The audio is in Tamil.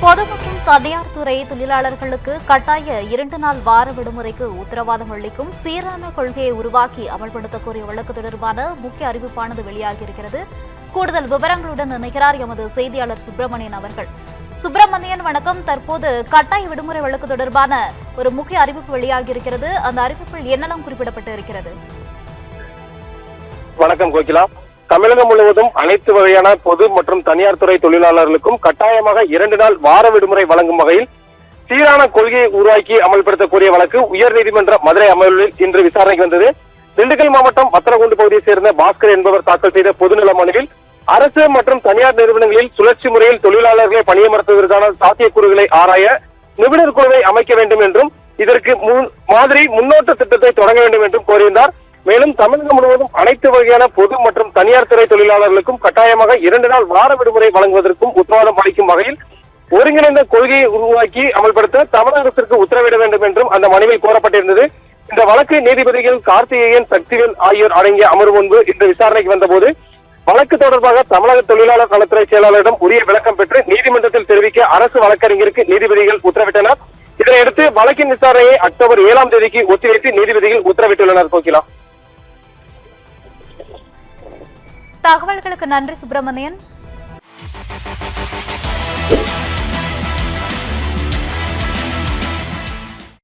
பொது மற்றும் தனியார் துறை தொழிலாளர்களுக்கு கட்டாய 2 நாள் வார விடுமுறைக்கு உத்தரவாதம் அளிக்கும் சீரான கொள்கையை உருவாக்கி அமல்படுத்தக் கோரிய வழக்கு தொடர்பான முக்கிய அறிவிப்பானது வெளியாகியிருக்கிறது. கூடுதல் விவரங்களுடன் இணைகிறார் எமது செய்தியாளர் சுப்பிரமணியன் அவர்கள். சுப்பிரமணியன், வணக்கம். தற்போது கட்டாய விடுமுறை வழக்கு தொடர்பான ஒரு முக்கிய அறிவிப்பு வெளியாகியிருக்கிறது. அந்த அறிவிப்பில் என்னெல்லாம் குறிப்பிடப்பட்டு இருக்கிறது? வணக்கம் கோகிலா. தமிழகம் முழுவதும் அனைத்து வகையான பொது மற்றும் தனியார் துறை தொழிலாளர்களுக்கும் கட்டாயமாக 2 நாள் வார விடுமுறை வழங்கும் வகையில் சீரான கொள்கையை உருவாக்கி அமல்படுத்தக்கூடிய வழக்கு உயர்நீதிமன்ற மதுரை அமர்வில் இன்று விசாரணைக்கு வந்தது. திண்டுக்கல் மாவட்டம் வத்தலகுண்டு பகுதியைச் சேர்ந்த பாஸ்கர் என்பவர் தாக்கல் செய்த பொதுநல மனுவில் அரசு மற்றும் தனியார் நிறுவனங்களில் சுழற்சி முறையில் தொழிலாளர்களை பணியமர்த்துவதற்கான சாத்தியக்கூறுகளை ஆராய நிபுணர் குழுவை அமைக்க வேண்டும் என்றும் இதற்கு மாதிரி முன்னோட்ட திட்டத்தை தொடங்க வேண்டும் என்றும் கோரியிருந்தார். மேலும் தமிழகம் முழுவதும் அனைத்து வகையான பொது மற்றும் தனியார் துறை தொழிலாளர்களுக்கும் கட்டாயமாக 2 நாள் வார விடுமுறை வழங்குவதற்கும் உத்தரவாதம் அளிக்கும் வகையில் ஒருங்கிணைந்த கொள்கையை உருவாக்கி அமல்படுத்த தமிழக அரசிற்கு உத்தரவிட வேண்டும் என்றும் அந்த மனுவில் கோரப்பட்டிருந்தது. இந்த வழக்கு நீதிபதிகள் கார்த்திகேயன், சக்திவேல் ஆகியோர் அடங்கிய அமர்வு முன்பு இன்று விசாரணைக்கு வந்தபோது வழக்கு தொடர்பாக தமிழக தொழிலாளர் நலத்துறை செயலாளரிடம் உரிய விளக்கம் பெற்று நீதிமன்றத்தில் தெரிவிக்க அரசு வழக்கறிஞருக்கு நீதிபதிகள் உத்தரவிட்டனர். இதனையடுத்து வழக்கின் விசாரணையை அக்டோபர் 7ஆம் தேதிக்கு ஒத்திவைத்து நீதிபதிகள் உத்தரவிட்டுள்ளனர். கோகிலா, தகவல்களுக்கு நன்றி சுப்பிரமணியன்.